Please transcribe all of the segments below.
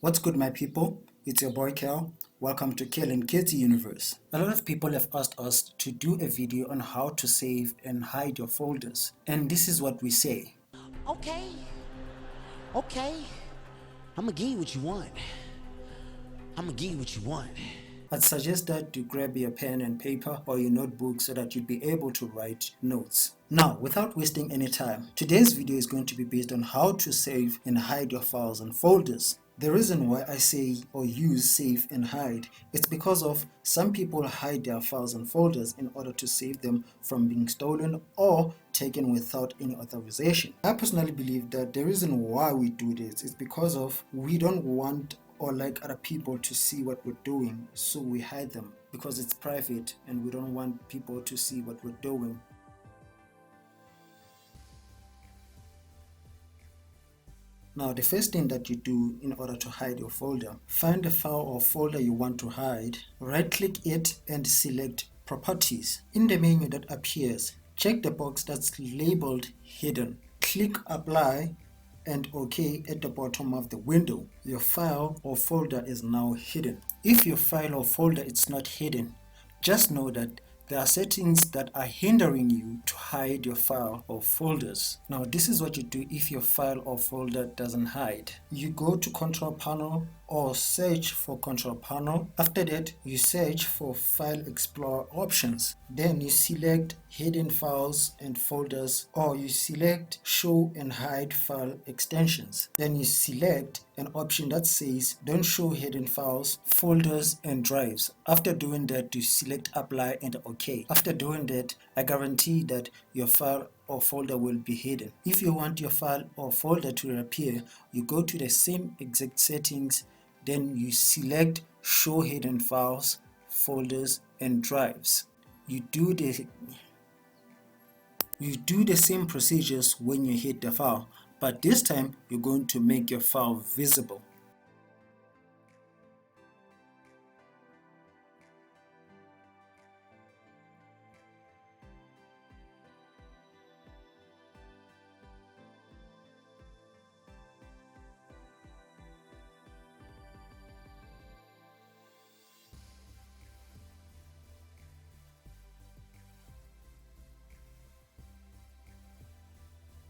What's good, my people? It's your boy Kel. Welcome to Kel and Kids Universe. A lot of people have asked us to do a video on how to save and hide your folders. And this is what we say. Okay, I'm gonna give you what you want. I'd suggest that you grab your pen and paper or your notebook so that you'd be able to write notes. Now, without wasting any time, today's video is going to be based on how to save and hide your files and folders. The reason why I say or use save and hide, it's because of some people hide their files and folders in order to save them from being stolen or taken without any authorization. I personally believe that the reason why we do this is because of we don't want or like other people to see what we're doing, so we hide them because it's private and we don't want people to see what we're doing. Now, the first thing that you do in order to hide your folder, find the file or folder you want to hide, right-click it and select Properties. In the menu that appears, check the box that's labeled Hidden. Click Apply and OK at the bottom of the window. Your file or folder is now hidden. If your file or folder is not hidden, just know that there are settings that are hindering you to hide your file or folders. Now, this is what you do if your file or folder doesn't hide. You go to Control Panel or search for Control Panel. After that, you search for File Explorer options. Then you select Hidden Files and Folders, or you select Show and Hide File Extensions. Then you select an option that says Don't Show Hidden Files, Folders and Drives. After doing that, you select Apply and OK. After doing that, I guarantee that your file or folder will be hidden. If you want your file or folder to appear, you go to the same exact settings, then you select Show Hidden Files, Folders and Drives. You do the same procedures when you hit the file, but this time you're going to make your file visible.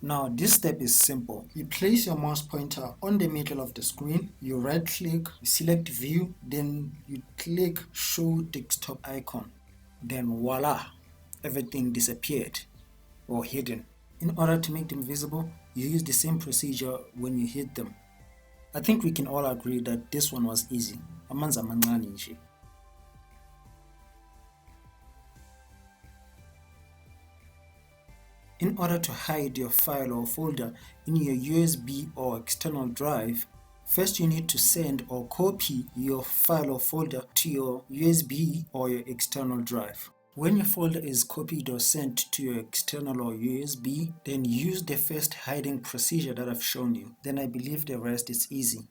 Now, this step is simple. You place your mouse pointer on the middle of the screen, you right click, you select view, then you click show desktop icon. Then voila, everything disappeared or hidden. In order to make them visible, you use the same procedure when you hit them. I think we can all agree that this one was easy. Amanzi amancane nje. In order to hide your file or folder in your USB or external drive, first you need to send or copy your file or folder to your USB or your external drive. When your folder is copied or sent to your external or USB, then use the first hiding procedure that I've shown you. Then I believe the rest is easy.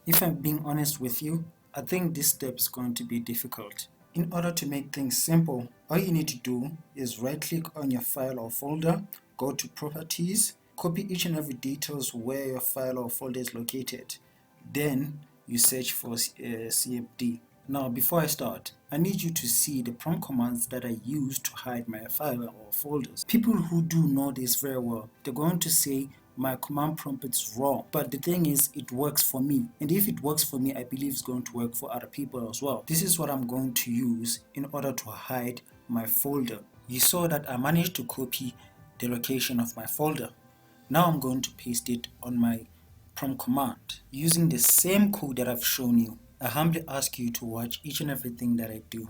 If I'm being honest with you, I think this step is going to be difficult. In order to make things simple, all you need to do is right-click on your file or folder, go to Properties, copy each and every details where your file or folder is located. Then you search for CFD. Now, before I start, I need you to see the prompt commands that I use to hide my file or folders. People who do know this very well, they're going to say, my command prompt is wrong. But the thing is, it works for me. And if it works for me, I believe it's going to work for other people as well. This is what I'm going to use in order to hide my folder. You saw that I managed to copy the location of my folder. Now I'm going to paste it on my prompt command using the same code that I've shown you. I humbly ask you to watch each and everything that I do.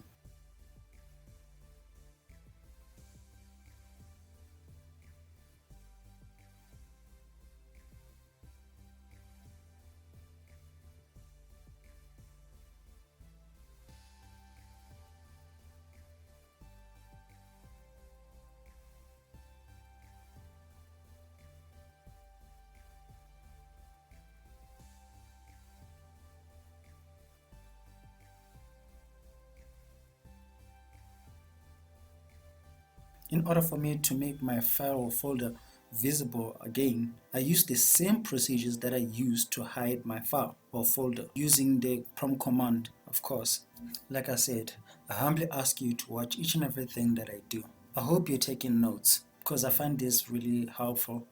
In order for me to make my file or folder visible again, I use the same procedures that I used to hide my file or folder using the prompt command, of course. Like I said, I humbly ask you to watch each and everything that I do. I hope you're taking notes because I find this really helpful.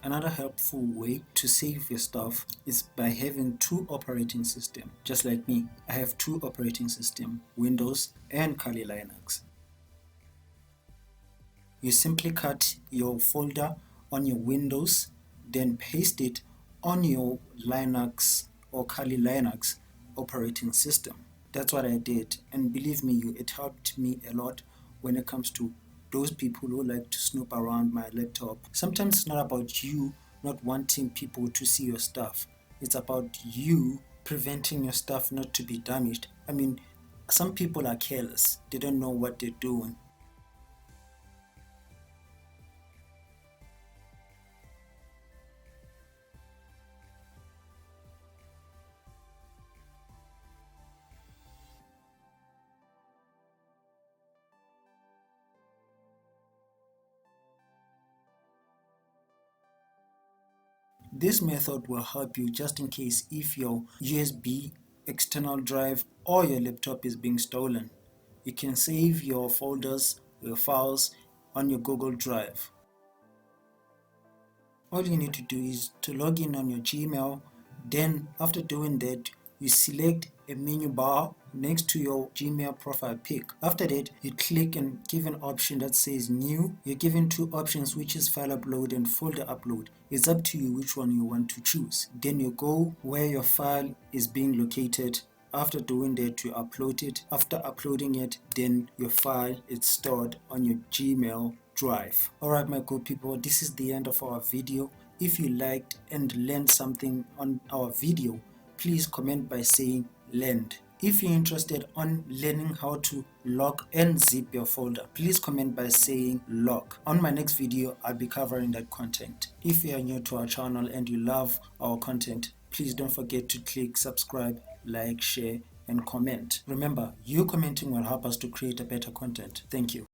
Another helpful way to save your stuff is by having two operating systems. Just like me, I have two operating systems, Windows and Kali Linux. You simply cut your folder on your Windows, then paste it on your Linux or Kali Linux operating system. That's what I did, and believe me, it helped me a lot when it comes to those people who like to snoop around my laptop. Sometimes it's not about you not wanting people to see your stuff. It's about you preventing your stuff not to be damaged. I mean, some people are careless. They don't know what they're doing. This method will help you just in case if your USB external drive or your laptop is being stolen. You can save your folders, your files on your Google Drive. All you need to do is to log in on your Gmail. Then after doing that, you select a menu bar next to your Gmail profile pic. After that, you click and give an option that says new. You're given two options, which is file upload and folder upload. It's up to you which one you want to choose. Then you go where your file is being located. After doing that, you upload it. After uploading it, then your file is stored on your Gmail drive. Alright my good people, this is the end of our video. If you liked and learned something on our video, please comment by saying learned. If you're interested on learning how to lock and zip your folder, please comment by saying lock. On my next video, I'll be covering that content. If you are new to our channel and you love our content, please don't forget to click subscribe, like, share, and comment. Remember, you commenting will help us to create a better content. Thank you.